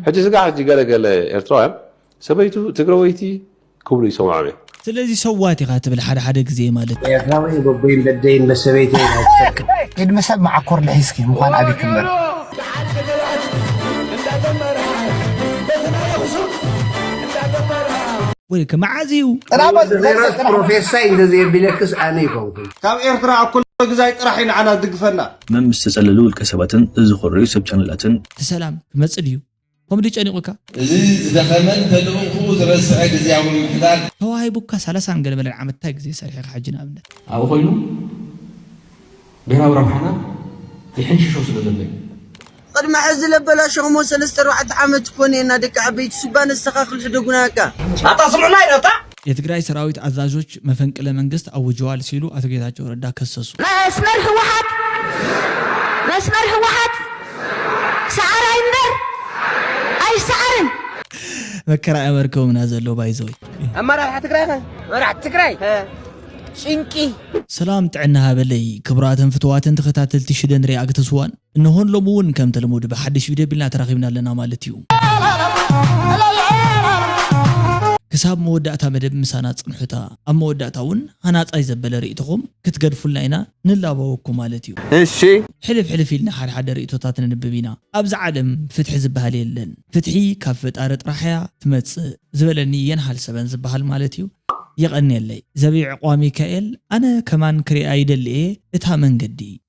حجي زقع حجي قال إرتراء سبيتو تقرويتي كبري يسمعني سلازي سواتي قاتب الحد زي مالت إرتراوي ببين بدين بس سبيتي هتفكر إد مسب مع كور لحيسكي مخان أبي كمبر ولك معازيو بروفيسور إنت زي بيلكس أنا يفهم كم إرتراء كل جزاء راحين على دقفنا من مستسللوا الكسباتن ذكر يوسف شانلاتن تسلام مسأليو هم دي جاني زيد دخلن تلوخو زرسع جزاء والمحداد هو هاي بوكا سالسان قال ملعب عم تاج زي سريح حجنا ابنت أو خوينو بيراو ربحنا في حنش شو سلزلي قد ما حزل بلا شغمو سلستر واحد عمت كوني نادك عبيت سبان استخاخل حدقناك أتصل علي نطع የትግራይ ሰራዊት አዛዦች መፈንቅለ መንግስት አውጀዋል ሲሉ አቶ ጌታቸው ረዳ ከሰሱ መስመር ህወሓት ሰዓር አይንበር አይ ሰዓርን መከራ ያመርከው ምን አዘለው ባይዘው አማራህ ትግራይ ሽንቂ ሰላም ጥዕና በለይ ክብራትን ፍትዋትን ተከታተልቲ ሽደን ሪአክት ስዋን እንሆን ለሙን ከም ተለሞድ በሐዲስ ቪዲዮ ቢልና ተራኺብናለና ማለት እዩ كساب مودعتا مدب مسانا صنحتا اما مودعتاون هناصاي زبل رئيتكم كتغدفلنا نلابوكم مالتيو እሺ حلف لنا حد رئيتوتاتن نببينا ابز عالم فتح زبال يلن فتحي كافت ارط راحيا تمص زبلني ينحل سبن زبال مالتيو يقني لي زبيع قوامي كائل انا كمان كري ايدلي اتا منقدي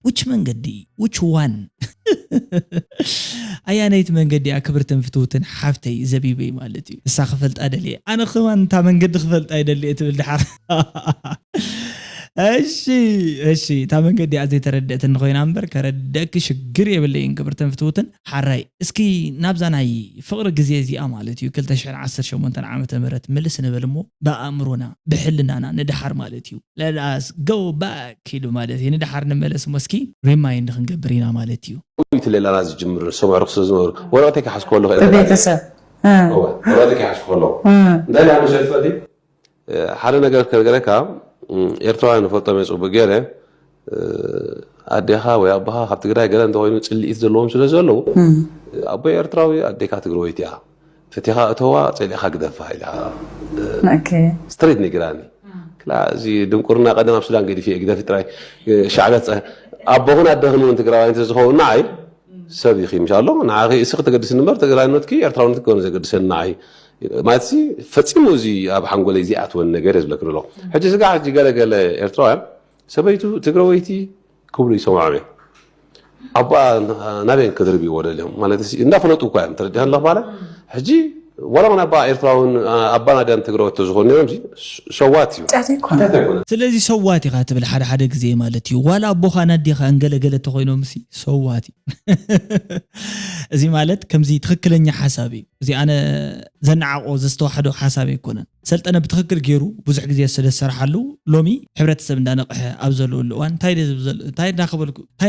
وش وان ايانيت منقدي اكبرتن فتوتن حافتي زبيبي مالتي اسا خفلت ادلي انا كمان تا منقد خفلت ايدلي تبل دحر እሺ ታመንገዲ አዘይ ተረደተን ኮይና አንበር ከረደክ ሽግር የብለይን ክብርተን ፍትውትን ሓራይ እስኪ ናብዛናይ ፍቅር ግዜ እዚኣ ማለት እዩ 2018 ዓመተ ምህረት መልስ ንበልሞ በአእምሮና በሕልናና ንድሓር ማለት እዩ ለላስ ጎ ባክ ሂዱ ማለት እዩ ንድሓር ንመለስ መስኪ ሪማይንድ ክንገብርና ማለት እዩ ይትለላና ዝጅምር ሰምዑ ርክስ ዝነሩ ወራተይ ከሓስኮሎ ቤተሰብ ወራተይ ከሓስኮሎ እንዳለ አነ ሸፈዲ ሓደ ነገር ከገረካ ኤርትራውያን ፈጠመ ጽቡ ገለ አዴኻ ወይ አባኻ ካብ ትግራይ ገለ እንተኮይኑ ጽልኢት ዘለዎም ስለዘለው አቦ ኤርትራዊ አዴካ ትግሮይትያ ፈቲኻ እተዋ ጽሊኻ ግደፋ ኢላ ኦኬ ስትሬት ንግራኒ ክላ እዚ ድንቁርና ቀደም ኣብ ሱዳን ገዲፍ ግደፍ ትራይ ሻዕበት አቦኹን አደኽን ምን ትግራዋይን ተዝኾውና አይ ሰብ ይኺ ኢንሻአላ ንዓኺ እስኺ ተገድስ ንበር ትግራይነትኪ ኤርትራውነት ኮነ ዘገድሰና አይ ماتسي فتيمو زي اب حنقولي زي اتون ነገር يزلكلو حجي زغا حجي ገለገለ ኤርትራውያን ሰበይቱ ትግሮዊቲ ኩብሪ ሰማዓሜ አባ ናቤን ከድርቢ ወደለም ማለት እንዳፈነጡ እንኳን ተረዳህን ለባለ حጂ ወላና አባ ኤርትራውን አባ ናዳን ትግሮዊት ተዝኾን ነው እንጂ ሸዋቲው ስለዚህ ሰዋቲ ካትብል ሓደ ግዜ ማለት እዩ ዋላ አቦኻ ናዲኻ እንገለገለ ተኮይኖ ምሲ ሰዋቲ እዚ ማለት ከምዚ ትክክለኛ ሓሳብ እዚ አነ ዘናዓቆ ዘስተዋሕዶ ሓሳብ ይኮነን ሰልጠነ ብትክክል ገይሩ ብዙሕ ግዜ ስለሰርሓሉ ሎሚ ሕብረተሰብ እንዳነቅሐ ኣብ ዘሎ እዋን እንታይ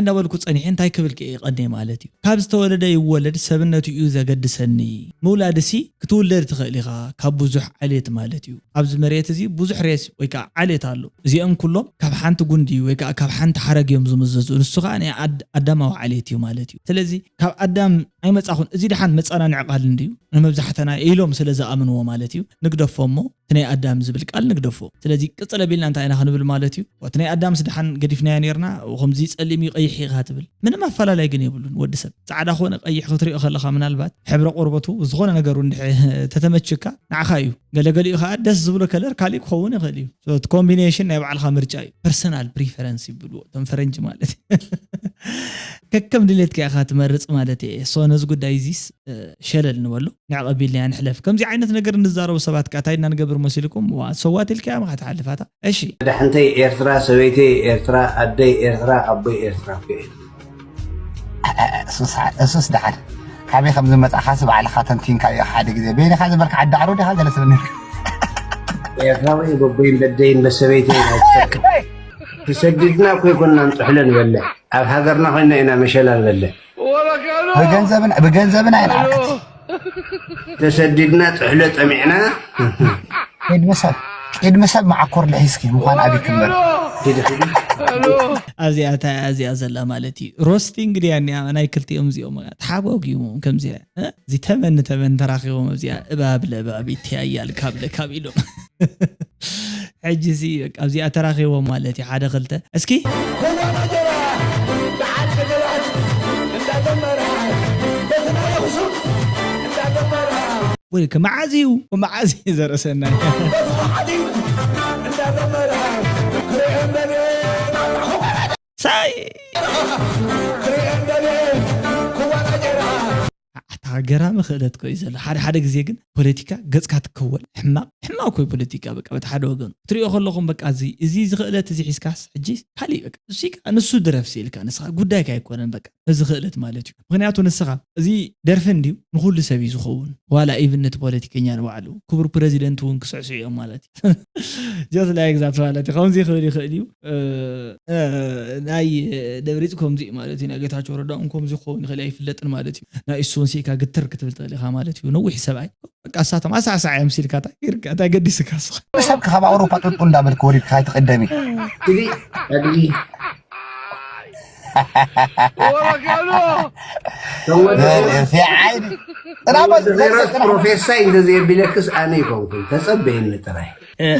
እንዳበልኩ ፀኒሐ እንታይ ክብል ቀንዴ ማለት እዩ ካብ ዝተወለደ ይወለድ ሰብነቱ እዩ ዘገድሰኒ መውላድሲ ክትውለድ ትኽእል ኢኻ ካብ ብዙሕ ዓሌት ማለት እዩ ኣብዚ መሬት እዚ ብዙሕ ሬስ ወይ ከዓ ዓሌት ኣሎ እዚኦም ኩሎም ካብ ሓንቲ ጉንዲ ወይ ከዓ ካብ ሓንቲ ሓረግ እዮም ዝምዘዙ ንሱ ከዓ ናይ ኣዳማዊ ዓሌት እዩ ማለት እዩ ስለዚ ካብ ኣዳም ኣይመፃኹን እዚ ድሓን መፃናንዕ ቃል እንድዩ ንመብዛሕተና ኢሎም ስለዝኣምንዎ ማለት እዩ ንግደፎሞ ትናይ ኣዳም ዝብል ቃል ንግደፎ ስለዚ ቅፅለ ቢልና እንታይ ኢና ክንብል ማለት እዩ ትናይ ኣዳም ስድሓን ገዲፍናያ ነርና ከምዚ ፀሊም ቀይሕ ኢኻ ትብል ምንም ኣፈላላይ ግን የብሉን ወዲሰብ ጻዕዳ ኾነ ቀይሕ ክትሪኦ ከለኻ ምናልባት ሕብረ ቆርበቱ ዝኾነ ነገሩ ተተመችካ ንዓኻ እዩ ገለገሊ ኢኻ ደስ ዝብሎ ከለር ካሊእ ክኸውን ይኽእል እዩ ሶ ኮምቢኔሽን ናይ ባዕልኻ ምርጫ እዩ ፐርሰናል ፕሪፈረንስ ይብልዎ ቶም ፈረንጅ ማለት ከከም ድሌትካ ኢኻ ትመርፅ ማለት እዩ ሶ ነዚ ጉዳይ ዚስ ሸለል ንበሎ ንዕቀቢልና ንሕለፍ ከምዚ ዓይነት ነገር እንዛረቡ ሰባት ካታይና ንገብር መስልኩም ሰዋት ልከያ ማኻ ተሓልፋታ እሺ ደሕንተይ ኤርትራ ሰበይተይ ኤርትራ ኣደይ ኤርትራ ኣቦይ ኤርትራ እሱስ ደሓን ካበይ ከም ዝመፃኻ ባዕልኻ ተንቲንካ እዩ ሓደ ግዜ በይንኻ ዝበልካ ዓዲ ዓሩ ዲኻ ገለ ስብኒ ኤርትራዊ በቦይን በደይን በሰበይተይ ናትፈክር ተሰዲድና ኮይኮና ንጥሕለ ንበለ ኣብ ሃገርና ኮይና ኢና መሸላ ንበለ ብገንዘብና ይንዓርክት ተሰዲድና ጥሕለ ጠሚዕና ቅድሚ ሰብ ማዕኮር ልሒስኪ ምዃን ኣቢ ክምበር أزيا زلا مالتي روستينج يعني أنا يكلت يوم زيوم تحابوك يوم كم زي زي تمن تراخي يوم زي باب لباب يتيا الكابل كابيلو عجزي أزيا تراخي يوم مالتي حدا غلطة اسكي ولك معازيو ومعازي زرسنا ساي هاجرها مخلت كويس حدا غزي كن بوليتيكا غصكا تكول حما كوي بوليتيكا بقى بتحد وغن تريو خلكم بقى ازي زخلت ازي حسكاس حجي خلي بقى شيك انسو درف سيلك انسا غداي كاي كونن بقى ازي خلت مالتي مغنياتو نسخه ازي درفندي نخول سبي زخون ولا ايفنت بوليتيكيا نوعلو كبر بريزيدنت ون كسعسعي مالتي جاز لا اكزاكت مالتي خمزي خلي ناي دبريتكم زي مالتي ناغيتاچو رداونكم زي خون خلي يفلطن مالتي ناي سونسيكا قتر كتبت لي خامالتي نوح سبعي قاسات ما ساعه يمسل كاتا يركا تا قديس كاس سبك خبا اوروبا تطول دابل كوري كاي تقدمي دي ادي في عين بروفيسور እንደዚህ ቢለክስ አነ ይኮንኩ ተጸበይን ተራይ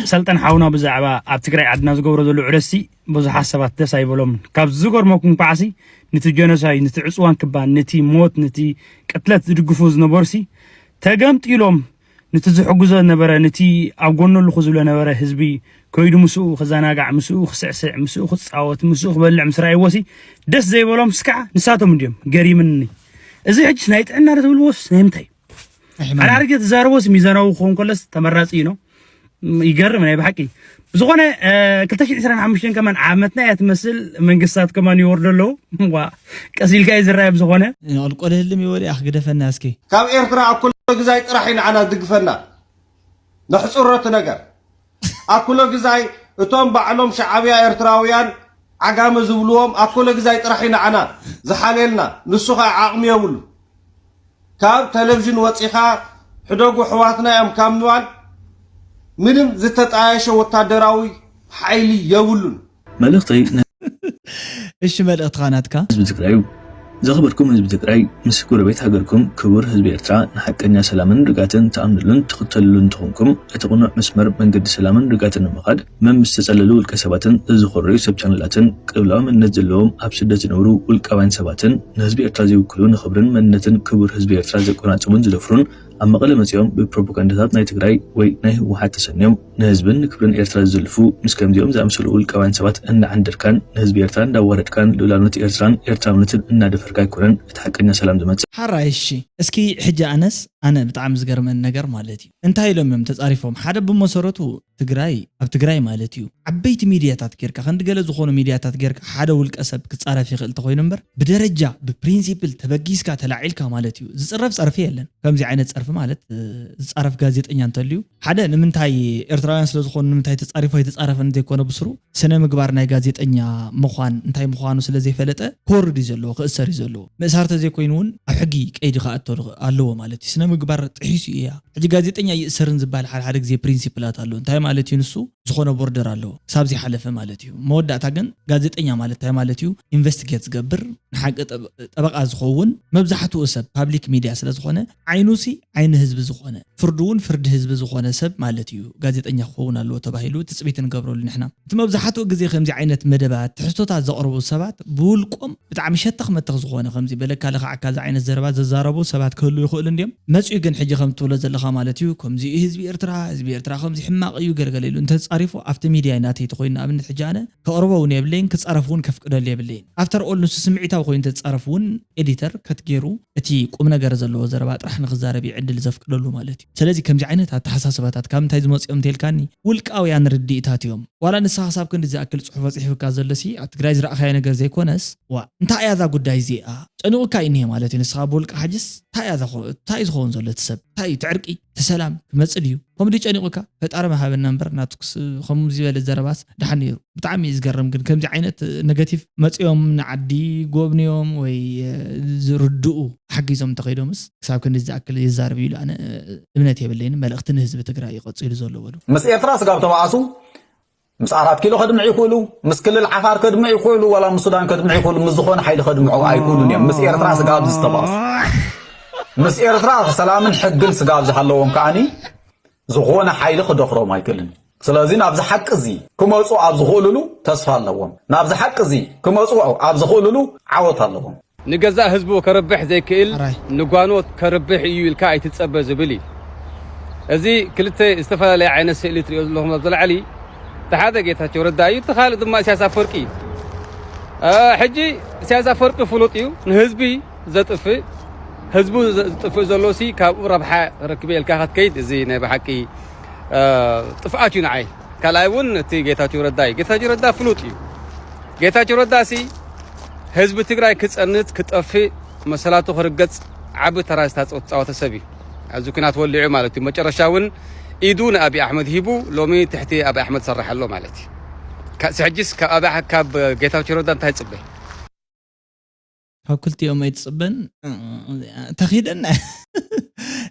سلطان حاونا بزعبا اب تግራይ عدنا زغبرو زلو عرسي بزح حسابات دس ايبلوم كاب زغرمكم بعسي نتي جنوساي نتي عصوان كبان نتي موت نتي قتلت زدغفو زنبرسي تغمطيلوم نتي زحغزو نبره نتي ابغونو لخو زلو نبره حزبي كويدو مسو خزاناغا مسو خسعسع مسو خصاوت مسو خبلع مسراي وسي دس زيبلوم سكع نساتهم ديم غريمني ازي حج نايت انا رتبلوس نيمتاي انا ارجت زاروس ميزانو خون كلس تمرصي نو يقرم انا بحكي بزغونه 2025 كمان عامتنا يتمثل منقسات كمان يوردلو وا قسيل كاي زراي بزغونه القول هلم يولي اخ قدفنا اسكي كاب ايرترا اكل غزاي طرحين عنا دغفنا نحصرت ነገር اكل غزاي اتوم بعلم شعبيا ايرتراويان عقام زبلوهم اكل غزاي طرحين عنا زحاللنا نسخه عقم يبل كاب تلفزيون وصيخا حدوغو حواتنا يم كامنوال ምንም ዝተጣያሸ ወታደራዊ ኃይል የውሉን መልእክተይ እሺ መልእክት ኻናትካ ህዝብ ትግራይ ዘኽብርኩም ህዝብ ትግራይ ምስ ጎረቤት ሃገርኩም ክቡር ህዝብ ኤርትራ ንሐቀኛ ሰላምን ርጋትን ተኣምኑልን ትኽተሉን ትኾንኩም እቲ ቁኑዕ መስመር መንገዲ ሰላምን ርጋትን ንምኻድ መምስ ተጸለሉ ውልቀ ሰባትን ዝኽርዩ ሰብ ቻነላትን ቅብላውነት ዘለዎም ኣብ ስደት ዝነብሩ ውልቃውያን ሰባትን ንህዝቢ ኤርትራ ዝውክሉ ንኽብርን መንነትን ክቡር ህዝቢ ኤርትራ ዘቆናጽሙን ዝደፍሩን ኣብ መቐለ መጽኦም ብፕሮፓጋንዳታት ናይ ትግራይ ወይ ናይ ህወሓት ተሰንዮም ንህዝብን ክብርን ኤርትራ ዝዘልፉ ምስ ከምዚኦም ዝኣምሰሉ ውልቃውያን ሰባት እናዓንደርካን ንህዝቢ ኤርትራ እንዳዋረድካን ልኡላውነት ኤርትራን ኤርትራውነትን እናደፈርካ ይኮነን እቲ ሓቀኛ ሰላም ዝመጽእ ሓራይ እሺ እስኪ ሕጂ ኣነስ ኣነ ብጣዕሚ ዝገርመን ነገር ማለት እዩ እንታይ ኢሎም እዮም ተጻሪፎም ሓደ ብመሰረቱ ትግራይ ኣብ ትግራይ ማለት እዩ ዓበይቲ ሚድያታት ጌርካ ክንድገለ ዝኾኑ ሚድያታት ጌርካ ሓደ ውልቀ ሰብ ክጻረፍ ይኽእል ተኮይኑ እምበር ብደረጃ ብፕሪንሲፕል ተበጊስካ ተላዒልካ ማለት እዩ ዝጽረፍ ጸርፊ የለን ከምዚ ዓይነት ጸርፊ ማለት ዝጻረፍ ጋዜጠኛ እንተልዩ ሓደ ንምንታይ ኤርትራውያን ስለ ዝኾኑ ንምንታይ ተጻሪፎ ይተጻረፈ እንተይኮነ ብስሩ ስነ ምግባር ናይ ጋዜጠኛ ምዃን እንታይ ምዃኑ ስለ ዘይፈለጠ ኮርዲ ዘለዎ ክእሰር ዘለዎ ምእሳር ተዘይኮይኑውን ኣብ ሕጊ ቀይዲ ከኣተሉ ኣለዎ ማለት እዩ ስነ ምግባር ጥሒሱ እያ ሕጂ ጋዜጠኛ ይእሰርን ዝባል ሓደ ግዜ ፕሪንሲፕላት ኣሎ እንታይ ማለት እዩ ንሱ ዝኾነ ቦርደር ኣለዎ ሳብዚ ሓለፈ ማለት እዩ መወዳእታ ግን ጋዜጠኛ ማለት እንታይ ማለት እዩ ኢንቨስቲጌት ዝገብር ንሓቂ ጠበቃ ዝኸውን መብዛሕትኡ ሰብ ፓብሊክ ሚድያ ስለ ዝኾነ ዓይኑሲ ዓይኒ ህዝቢ ዝኾነ ፍርዱውን ፍርዲ ህዝቢ ዝኾነ ሰብ ማለት እዩ ጋዜጠኛ ክኸውን ኣለዎ ተባሂሉ ትፅቢት ንገብረሉ ንሕና እቲ መብዛሕትኡ ግዜ ከምዚ ዓይነት መደባት ትሕዝቶታት ዘቕርቡ ሰባት ብውልቆም ብጣዕሚ ሸተኽ መተኽ ዝኾነ ከምዚ በለካለ ከዓ ካዛ ዓይነት ዘረባ ዘዛረቡ ሰባት ክህሉ ይኽእሉ እንዲዮም መፅኡ ግን ሕጂ ከም ትብሎ ዘለኻ ማለት እዩ ከምዚ ህዝቢ ኤርትራ ከምዚ ሕማቕ እዩ ገለገለ ኢሉ እንተፃሪፉ ኣብቲ ሚድያ ናተይ ተኮይኑ ኣብነት ሕጂ ኣነ ከቕርቦ እውን የብለይን ክፃረፍ እውን ከፍቅደሉ የብለይን ኣፍተር ኦል ንሱ ስምዒታዊ ኮይኑ ተፃረፍ እውን ኤዲተር ከትገይሩ እቲ ቁም ነገር ዘለዎ ዘረባ ጥራሕ ንክዛረብ ይዕድል ዘፍቅደሉ ማለት እዩ ስለዚ ከምዚ ዓይነት ኣተሓሳስባታት ካብ እንታይ ዝመፅኦም ተልካኒ ውልቃውያን ርድኢታት እዮም ዋላ ንስኻ ክሳብ ክንዲ ዝኣክል ፅሑፍ ፅሒፍካ ዘሎሲ ኣብ ትግራይ ዝረኣኻዮ ነገር ዘይኮነስ ዋ እንታይ እያ እዛ ጉዳይ እዚኣ ጨኒቑካ እኒሄ ማለት እዩ ንስኻ ብውልቃ ሓጅስ እንታይ ዝኸውን ዘሎ ትሰብ እንታይ ትዕርቂ ተሰላም ክመፅእ ድዩ ከምዲ ጨኒቑካ ፈጣሪ መሃበና እምበር ናትኩስ ከምዚ ዝበለ ዘረባስ ድሓን ነይሩ ብጣዕሚ ዝገርም ግን ከምዚ ዓይነት ኔጋቲቭ መፅኦም ንዓዲ ጎብንዮም ወይ ዝርድኡ ሓጊዞም ተኸይዶምስ ክሳብ ክንዲ ዝኣክል ይዛረብ ኢሉ ኣነ እምነት የብለይን መልእኽቲ ንህዝቢ ትግራይ ይቐፂሉ ዘለዎ ምስ ኤርትራ ስጋብ ተባኣሱ مس 4 كيلو خدمع يخولو مس كل العفار كدمع يخولو ولا مس السودان كدمع يخولو مس زخون حيل خدمعو ايكولون يم مس إيرترا سقاب زتباص مس إيرترا سلام حقل سقاب زحلوهم كاني زخون حيل خدخرو ما يكلن سلازي نابز حق زي كموصو اب زخوللو تسفا لهم نابز حق زي كموصو اب زخوللو عوت لهم نجزا حزبو كربح زي كيل نغانوت كربح يو الكا يتصبى زبلي ازي كلته استفاله عين سئلت لهم عبد علي تحاده جيتاچو رداي تخالد ما سياسه فرقي حجي سياسه فرق فلوطيو نحزبي زطف حزبو زطف زلوسي كاب ربحه ركبي الكاخت كيد زي نه بحقي طفاچو نعي كلايون تي جيتاچو ردا فلوطيو جيتاچو رداسي حزب تግራይ ክጸንት ክጠፍ መሰላቱ ክርገጽ ዓብ ተራስታ ጾታው ተሰቢ አዙክናት ወልዑ ማለት መጨረሻውን ኢዱን አቢ አህመድ ሂቡ ሎሚ ትሕቲ አቢ አህመድ ሰራሐሎ ማለት ከስሕጅስ ከአቢ ሐካብ ጌታቸው ረዳ እንታይ ጽበ فكلت يوم يتصبن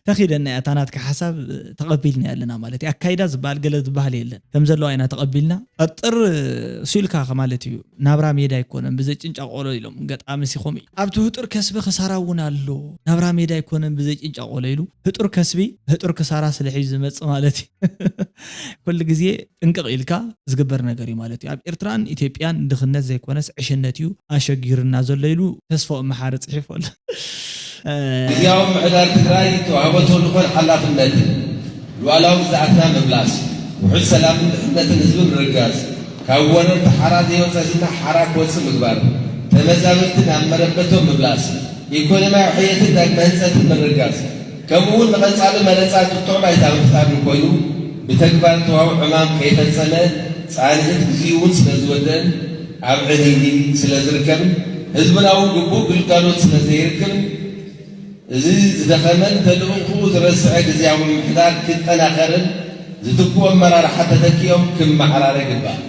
تخيدنا أتانات كحساب تقبلنا لنا مالتي أكيد زبال قلت بحالي لنا كم زلوا أنا تقبلنا أطر سلكا خمالتي نبرة ميدا يكون بزيج إنش أقوله لهم قد أمسي خمي أبتو هتر كسب خسارة ونالو نبرة ميدا يكون بزيج إنش أقوله له هتر كسبي هتر كسارة سلحي زمت مالتي كل جزء إنك إلكا زجبرنا قري مالتي أب إرتران إثيوبيان دخلنا زي كونس عشناتيو أشجير النازل ليلو تسفق محارة حفل اليوم عدار تግራይ ተዋበቶ ንኮን ሓላፍነት ሉዓላዊ ግዛዕትና ምምላስ ውሑድ ሰላም ነትን ህዝብ ርጋዝ ካብ ወረርቲ ሓራት የወፃሲና ሓራት ወፅእ ምግባር ተመዛበልትን ኣመረበቶ ምምላስ ኢኮኖሚያዊ ሕየትን ዳግመ ህንፀትን ምርጋዝ ከምኡውን ንቐፃሊ መረፃ ጥጥዕ ባይታ ምፍጣር ኮይኑ ብተግባር ተዋው ዕማም ከይፈፀመ ፃንዕት ግዚኡውን ስለዝወደን ኣብ ዕድሊ ስለዝርከብ ህዝብናዊ ግቡእ ግልጋሎት ስለዘይርከብ እዚ ዝደኸመን ተልእኹ ዝረስዐ ግዚያዊ ምሕዳር ክጠናኸርን ዝትክዎ ኣመራርሓ ተተኪኦም ክመሓራረ ይግባእ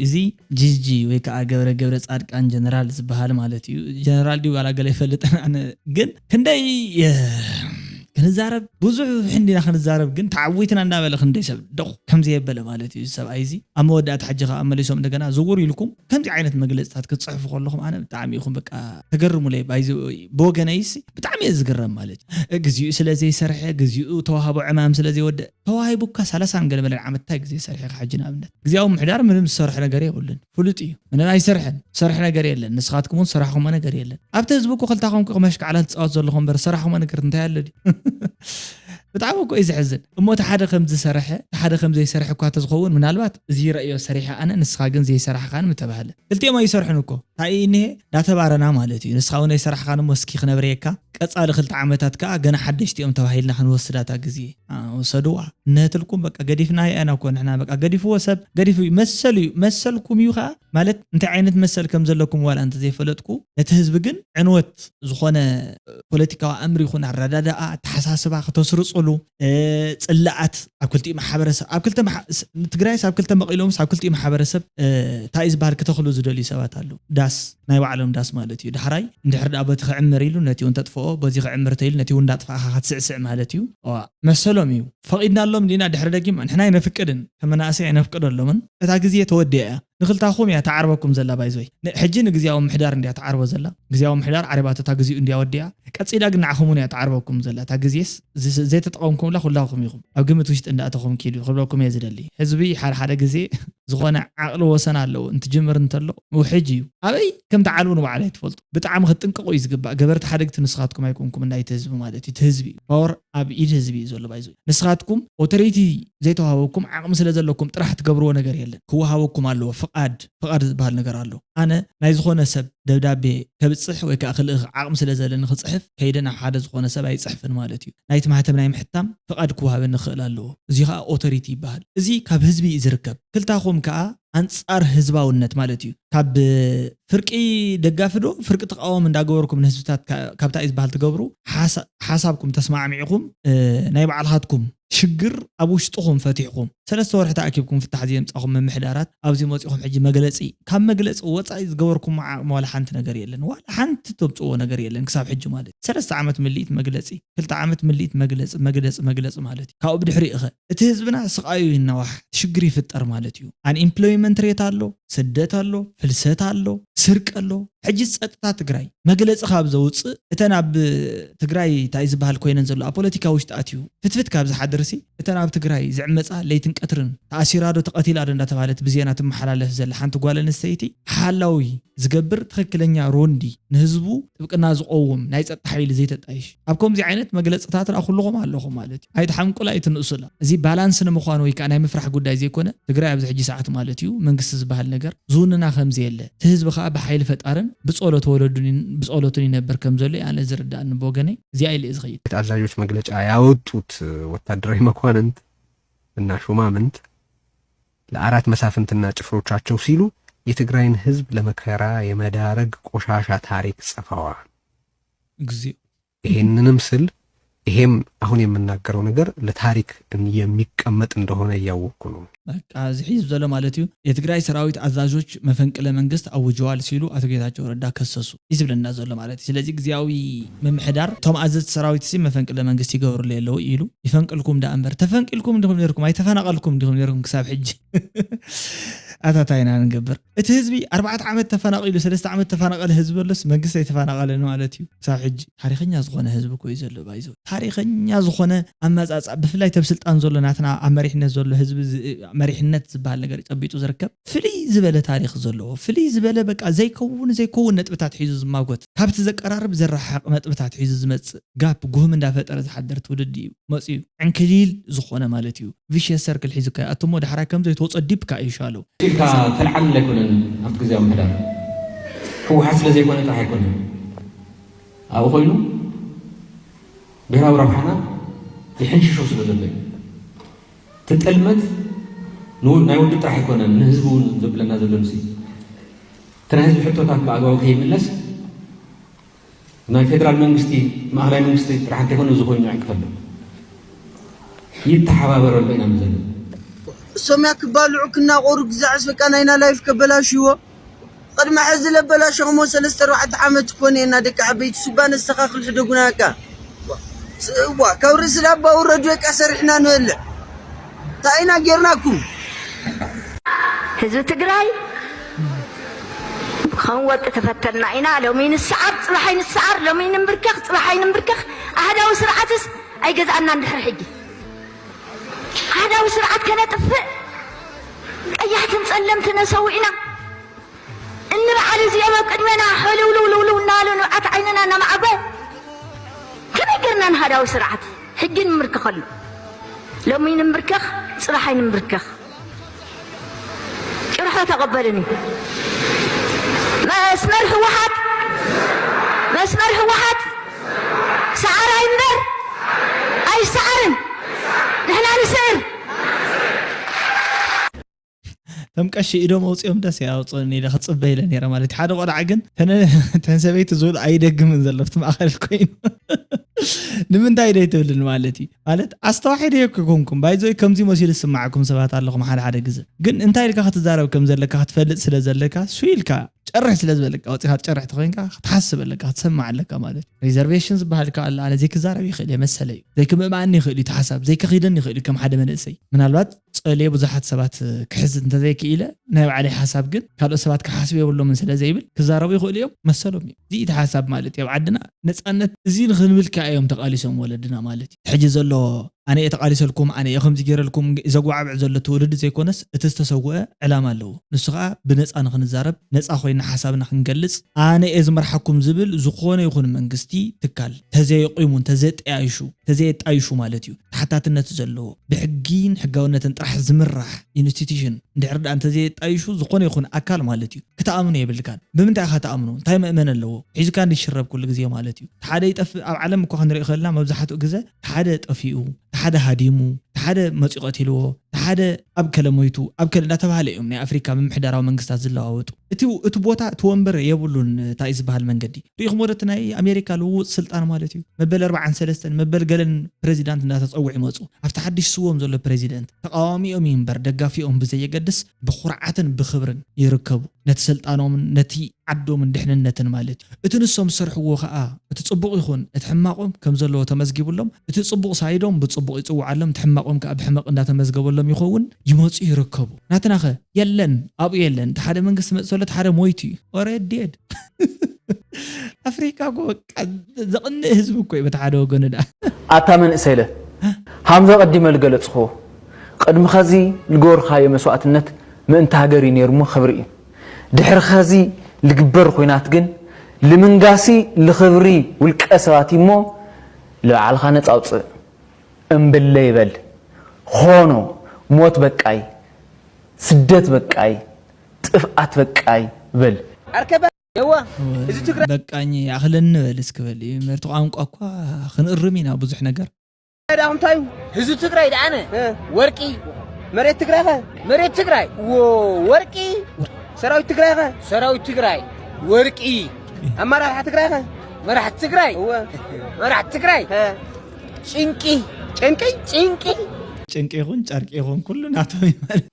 እዚ ጂጂ ወይ ከዓ ገብረ ጻድቃን ጀነራል ዝበሃል ማለት እዩ ጀነራል ዲው አላገለ ይፈልጥን አነ ግን ክንደይ كنزارب بوزع عندنا خنزارب جن تعويتنا عندنا بلا خنديسب دق كم زي بلا مالتي السبع عايزي أما ودات حاجة أما ليسهم دقنا زوري لكم كم زي عينة مجلس هتكتصحف خلهم أنا بتعمي خم بك تجرموا لي بايزو بوجنايسي بتعمي أزجرم مالتي جزيء سلازي سرح جزيء توهب عمام سلازي ود توهاي بوكا سلاسان قال ملعب عم تاج زي سرح حاجنا أبدا جزيء أو محدار من السرح نجاري ولا فلوتي من أي سرح نجاري ولا نسخاتكم سرحهم أنا جاري ولا أبتزبوكوا خلتاهم كمشك على تصاصر لهم برسرحهم أنا كرنت هالدي بتعبوا كويس حزن أما تحدى خمس سرحة تحدى خمس زي سرحة كات تزخون من الوقت زي رأيه سرحة أنا نسخاجن زي سرحة خان متبهله قلت ما يسرحنكوا هاي إنه لا تبارنا مالتي نسخاون أي سرحة خان مسكي خنا بريكا كتصال خلت عمتات كا جنا حدش تيوم توهيلنا خن وصلاتها جزية وصدوا نهتلكم بقى قديفنا أنا كون إحنا بقى قديف وسب قديف مسلكم يوخا مالت أنت عينت مسلكم زلكم ولا أنت زي فلتكو نتهزبجن عنوت زخنا بوليتيكا أمري خنا الردادة تحساسب تسرص له تلاعت أكلتي محبرسب أكلت تجريس أكلت مقيلهم أكلتي محبرسب تايز بار كتخلو زدلي سوات له داس ناي وعلم داس مالتي دحراي ندحر أبد خعمريلو نتي وانت تفوق بزي خعمرتيل نتي وانت تفاح هتسعسع مالتيو مسلهم يو فقدنا لهم لينا دحر دقيم إحنا ينفقدن كما ناسي ينفقدن لهم تاجزية توديع نخلتاخوم يا تعربكم زلا بايزوي حجين غزياو محدار اندي تعربو زلا غزياو محدار عربات تاغزيو اندي وديا قصيدا غنعخمون يا تعربكم زلا تاغزيس زي تطقمكم لا كلكم يخم او غمت وشت انداتكم كيلو خبركم يزدلي حزبي حد غزي زغونه عقل وسن الله انت جمر انتلو وحجي ابي كم تعالون وعليه تفلط بتعم خطنققو يزغبا غبرت حدغت نسخاتكم ايكونكم انداي تهزب مالتي تهزبي اور اب ايد هزبي زلو بايزوي نسخاتكم اوتوريتي زي توهاوكم عقم سلازلكم طرح تقبروا نجر يلن هو هاوكم الله فقاد بهال نجر الله أنا نايز خونه سب دبدابي كبتصح وكأخل عقم سلازلن خصحف كيدنا حادث خونه سب أي صحف مالتي نايت ما هتمناي محتم فقاد كوها بنخل الله زيها أوتوريتي بهال زي كاب هزبي يزركب كلتا خوم كا أنصار هزباونت مالتي كاب فرقي دقافدو فرق تقاوم من داغوركم من هزبتات كاب تايز بهال تقبرو حسابكم تسمع معكم نايب على هاتكم ሽግር ኣብ ውሽጥኹም ፈቲሕኩም 3 ወርሒ ተኣኪብኩም ፍታሕ ዘምጻኹም መምሕዳራት ኣብዚ መጽኹም ሕጂ መግለጺ ካብ መግለጺ ወጻኢ ዝገበርኩም ዓቕሚ ዋላ ሓንቲ ነገር የለን ዋላ ሓንቲ ተብጽዎ ነገር የለን ክሳብ ሕጂ ማለት 3 ዓመት ምልኢት መግለጺ 2 ዓመት ምልኢት መግለጺ ማለት እዩ ካብኡ ብድሕሪ እኸ እቲ ህዝብና ስቃዩ ይናዋሕ ሽግር ይፍጠር ማለት እዩ አንኢምፕሎይመንት ሬት ኣሎ ስደት ኣሎ ፍልሰት ኣሎ ስርቅ ኣሎ ሕጂ ጸጥታ ትግራይ መግለጺ ካብ ዘውጽእ እተን ኣብ ትግራይ ታይ ዝበሃል ኮይነን ዘሎ ፖለቲካ ውሽጢ ኣትዩ ፍትፍት ካብ ዝሓድርሲ እተን ኣብ ትግራይ ዝዕመጻ ለይትን ቀትርን ተኣሲራዶ ተቐቲላዶ እንዳተባለት ብዜና ትመሓላለፍ ዘላ ሓንቲ ጓል ኣንስተይቲ ሓላዊ ዝገብር ትክክለኛ ሮንዲ ንህዝቡ ጥብቅና ዝቆውም ናይ ጸጥታ ሓይሊ ዘይተጣይሽ ኣብ ከምዚ ዓይነት መግለጽታት ኩልኩም ኣለኹም ማለት እዩ ኣይተሓምቁላ ኣይትንእሱላ እዚ ባላንስ ንምዃኑ ወይ ከዓ ናይ ምፍራሕ ጉዳይ ዘይኮነ ትግራይ ኣብዚ ሕጂ ሰዓት ማለት እዩ መንግስቲ ዝበሃል ነገር ዙንና ከምዚ የለ ትህዝብ ከዓ ብሓይሊ ፈጣርን ብጸሎት ወለዱን ብጸሎቱን ይነበር ከም ዘሎ ኣነ ዝርዳእን በወገነይ እዚ ኣይል ዝኸይድ አዛዦች መግለጫ ያወጡት ወታደራዊ መኳንንት እና ሹማምንት ለአራት መሳፍንትና ጭፍሮቻቸው ሲሉ የትግራይን ህዝብ ለመከራ የመዳረግ ቆሻሻ ታሪክ ጽፈዋል። እግዚኦ ይሄንንም ስል ይሄም አሁን የምናገረው ነገር ለታሪክ የሚቀመጥ እንደሆነ ያወቁ ነው። በቃ ዝሒዝ ዘሎ ማለት እዩ የትግራይ ሰራዊት አዛዦች መፈንቅለ መንግስት አውጀዋል ሲሉ አቶ ጌታቸው ረዳ ከሰሱ ይዝብለና ዘሎ ማለት ስለዚህ ግዚያዊ መምሕዳር ቶም አዘዝ ሰራዊት ሲ መፈንቅለ መንግስት ይገብርሉ የለው ኢሉ ይፈንቅልኩም ዳ አንበር ተፈንቅልኩም ድኩም ነርኩም አይተፈናቀልኩም ድኩም ነርኩም ክሳብ ሕጂ አታታይና ንገብር እቲ ህዝቢ 4 ዓመት ተፈናቂሉ 3 ዓመት ተፈናቀለ ህዝብ ለስ መንግስት አይተፈናቀለ ማለት እዩ ክሳብ ሕጂ ታሪኸኛ ዝኾነ ህዝብ ኮይ ዘሎ ባይዞ ታሪኸኛ ዝኾነ አመጻጻ ብፍላይ ተብስልጣን ዘሎ ናትና አመሪሕነት ዘሎ ህዝብ መሪሕነት ዝበሃል ነገር ጨቢጡ ዝርከብ ፍሊ ዝበለ ታሪኽ ዘለዎ ፍሊ ዝበለ በቃ ዘይከውን ነጥብታት ሒዙ ዝማጎት ካብቲ ዘቀራርብ ዘራሓቅ ነጥብታት ሒዙ ዝመጽእ ጋፕ ጉህም እንዳፈጠረ ዝሓደር ትውልዲ እዩ መጽዩ ዕንክሊል ዝኾነ ማለት እዩ ቪሽየስ ሰርክል ሒዙ ከ አቶሞ ዳሕራ ከም ዘይተወጸዲብካ ይሻለው ሲልካ ተልዓል ለይኮነን ኣብ ግዚያዊ ምሕዳር ህወሓት ስለ ዘይኮነ ጥራሕ ኣይኮነን ኣብኡ ኮይኑ ብሔራዊ ረብሓና ይሕንሽሾ ስለ ዘሎ እዩ ትጥልመት ናይ ውድብ ጥራሕ ኣይኮነን ንህዝቡ እውን ዘብለና ዘሎ ንሲ እቲ ናይ ህዝቢ ሕቶታት ብኣግባቡ ከይምለስ ናይ ፌደራል መንግስቲ ማእኸላይ መንግስቲ ጥራሕ እንተይኮነ እዚ ኮይኑ ይዕቅተሎ ይተሓባበረሉ ኢና ምዘለ سمع كبالو كنا قور جزاع سبكا ناينا لايف كبلاشيو قد ما حز لبلاش خمو 3 عامت كونينا دك عبيت سبان استخاخل حدقناكا وا كورس لابا وردو يكسر احنا نولع تاينا غيرناكم حزب تግራይ خنوت تفتنا اينا لو مين السعر صباحين السعر لو مين نبركخ صباحين نبركخ اهداو سرعتس اي جزعنا ندحر حجي هذا وسرعة كانت طفء أيحت نسلمت نسوينا إن بعد زي ما قدمنا حلو لو لو لو نالو نعت عيننا نمعبه كم يقرنا هذا وسرعة حق نمركخ لو مين نمركخ صراحة نمركخ روح تقبلني ما اسمره واحد سعر عندر أي سعر نحن نسير تمقش إيدو موصيهم داس ያውጽኒ ለኸጽበይለ ነራ ማለት ሓደ ቆልዓ ግን ተንሰበይት ዝውል አይደግምን ዘለፍት ማእኸል ኮይኑ ንምንታይ ደይ ትብልን ማለት እዩ ማለት አስተዋሂደ ይኮንኩም ባይዞይ ከምዚ መሲል ስማዓኩም ሰባት ኣለኹም ሓደ ግዜ ግን እንታይ ልካ ክትዛረብ ከም ዘለካ ክትፈልጥ ስለ ዘለካ ስዊልካ ጨርሕ ስለ ዝበለካ ወፂኻ ጨርሕ ተኾይንካ ክትሓስብ ኣለካ ክትሰማዕ ኣለካ ማለት ሪዘርቬሽንስ በሃልካ ኣለ ኣነ ዘይክዛረብ ይኽእል መሰለይ ዘይክምእማን ይኽእል ተሓሳብ ዘይክኺድን ይኽእል ከም ሓደ መንእሰይ ምናልባት ጸልየ ብዙሓት ሰባት ክሕዝ እንተዘይክኢለ ናይ ባዕለይ ሓሳብ ግን ካልኦት ሰባት ክሓስብ የብሎምን ስለ ዘይብል ክዛረቡ ይኽእሉ እዮም መሰሎም እዚ ተሓሳብ ማለት እዩ ዓድና ነፃነት እዚ ንኽንብልካ እዮም ተቃሊሶም ወለድና ማለት እዩ ሕጂ ዘሎ ኣነ የተቃሊሰልኩም ኣነ የኸምዚ ገይረልኩም ዘጓዓብዕ ዘሎ ትውልድ ዘይኮነስ እቲ ዝተሰውአ ዕላማ ኣለዎ ንሱ ከዓ ብነፃ ንኽንዛረብ ነፃ ኮይና ሓሳብና ክንገልጽ ኣነ ዝመርሐኩም ዝብል ዝኾነ ይኹን መንግስቲ ትካል ተዘይቂሙን ተዘይጣይሹ ማለት እዩ ተሓታትነት ዘለዎ ብሕጊን ሕጋውነትን ጥራሕ ዝምራሕ ኢንስቲትዩሽን እንድሕር ዳኣ ተዘይጣይሹ ዝኾነ ይኹን ኣካል ማለት እዩ ክትኣምኑ የብልካን ብምንታይ ኢኻ ተኣምኑ እንታይ መእመን ኣለዎ ሒዙካ እንዲሽረብ ኩሉ ግዜ ማለት እዩ ሓደ ይጠፍእ ኣብ ዓለም እኮ ክንሪኢ ከለና መብዛሕትኡ ግዜ ሓደ ጠፊኡ ሓደ ሃዲሙ ተሓደ መፂቆ ትልዎ ተሓደ ኣብ ከለሞይቱ ኣብ ከለ እንዳተባሃለ እዮም ናይ ኣፍሪካ ምምሕዳራዊ መንግስታት ዝለዋወጡ እቲ ቦታ እቲ ወንበር የብሉን እንታይ ዝበሃል መንገዲ ሪኢኹም ወደት ናይ ኣሜሪካ ልውውጥ ስልጣን ማለት እዩ መበል 43 መበል ገለን ፕሬዚዳንት እንዳተፀውዕ ይመፁ ኣብቲ ሓድሽ ስዎም ዘሎ ፕሬዚዳንት ተቃዋሚኦም ይንበር ደጋፊኦም ብዘየገድስ ብኹርዓትን ብክብርን ይርከቡ ነቲ ስልጣኖምን ነቲ ዓዶምን ድሕንነትን ማለት እቲ ንሶም ዝሰርሕዎ ከዓ እቲ ፅቡቅ ይኹን እቲ ሕማቆም ከም ዘለዎ ተመዝጊቡሎም እቲ ፅቡቅ ሳይዶም ብፅቡቅ ይፅውዓሎም እቲ ሕማቆም ከዓ ብሕማቅ እንዳተመዝገበሎም ይኸውን ይመፁ ይርከቡ ናትናኸ የለን ኣብኡ የለን እቲ ሓደ መንግስቲ መፅእ ዘሎ እቲ ሓደ ሞይቱ እዩ ኦሬዲ ዴድ ኣፍሪካ በቃ ዘቕንእ ህዝቢ እኮ እዩ በቲ ሓደ ወገኑ ዳ ኣታ መንእሰይ ኢለ ሃምዛ ቀዲመ ዝገለፅኽዎ ቅድሚ ኸዚ ዝገበርካዮ መስዋእትነት ምእንቲ ሃገር እዩ ነይሩ እሞ ክብሪ እዩ ድሕሪ ኸዚ ልግበር ኮይናት ግን ልምንጋሲ ልኽብሪ ውልቀ ሰባት እሞ ለባዕልኻ ነፃ ኣውፅእ እምብለ ይበል ኾኖ ሞት በቃይ ስደት በቃይ ጥፍኣት በቃይ በል በቃኝ ኣኽለን ንበል እስክበል መርቲ ቋንቋ እኳ ክንእርም ኢና ብዙሕ ነገር ዳምታዩ ህዝቢ ትግራይ ዳኣነ ወርቂ መሬት ትግራይ መሬት ትግራይ ወርቂ ሰራዊት ትግራይ ሰራዊት ትግራይ ወርቂ ኣመራርሓ ትግራይ መራሕቲ ትግራይ መራሕቲ ትግራይ ጭንቂ ጭንቂ ጭንቂ ጭንቂ ይኹን ጨርቂ ይኹን ኩሉ ናቶም ማለት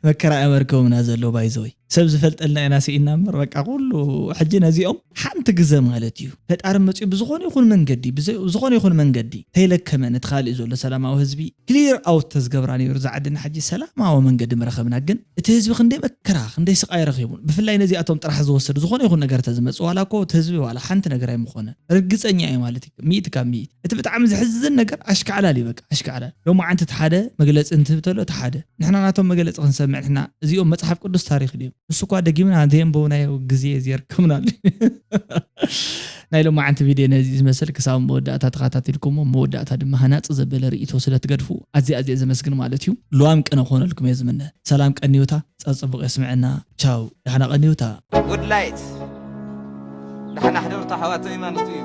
መከራ ኣመርከውና ዘሎ ባይዘወይ ሰብ ዝፈልጠልና ኢና ሲኢና እምበር በቃ ኩሉ ሕጂ ነዚኦም ሓንቲ ግዜ ማለት እዩ ፈጣሪ መፅኡ ብዝኾነ ይኹን መንገዲ ብዝኾነ ይኹን መንገዲ ተይለከመ ነቲ ካልእ ዘሎ ሰላማዊ ህዝቢ ክሊር ኣውት ተዝገብራ ነይሩ ዝዓድና ሕጂ ሰላማዊ መንገዲ መረኸብና ግን እቲ ህዝቢ ክንደይ መከራ ክንደይ ስቃይ ረኺቡን ብፍላይ ነዚኣቶም ጥራሕ ዝወሰዱ ዝኾነ ይኹን ነገር ተዝመፅ ዋላ እኮ እቲ ህዝቢ ዋላ ሓንቲ ነገር ኣይምኾነ ርግፀኛ እዩ ማለት እዩ ሚእቲ ካብ ሚእቲ እቲ ብጣዕሚ ዝሕዝን ነገር ኣሽከዕላል እዩ በቃ ኣሽከዕላል ሎማ ዓንቲ እቲ ሓደ መግለፂ እንትህብ ተሎ እቲ ሓደ ንሕና ናቶም መግለፂ ክንሰምዕ ንሕና እዚኦም መፅሓፍ ቅዱስ ታሪክ ድዮም እሱ እኳ ደጊምና ዘንበውናዮ ግዜ ዝርከምናሉ ናይ ሎማ ዓንቲ ቪድዮ ነዚ ዝመስል ክሳብ መወዳእታ ተኸታተልኩሞ መወዳእታ ድማ ሃናፅ ዘበለ ርእይቶ ስለትገድፉ ኣዝየ ዘመስግን ማለት እዩ ልዋም ቅነ ክኾነልኩም እየ ዝምነ ሰላም ቀኒውታ ፀፅቡቕ የስምዐና ቻው ዳሕና ቀኒውታ ጉድ ላይት ዳሕና ሕደርታ ሓዋተይ ማለት እዩ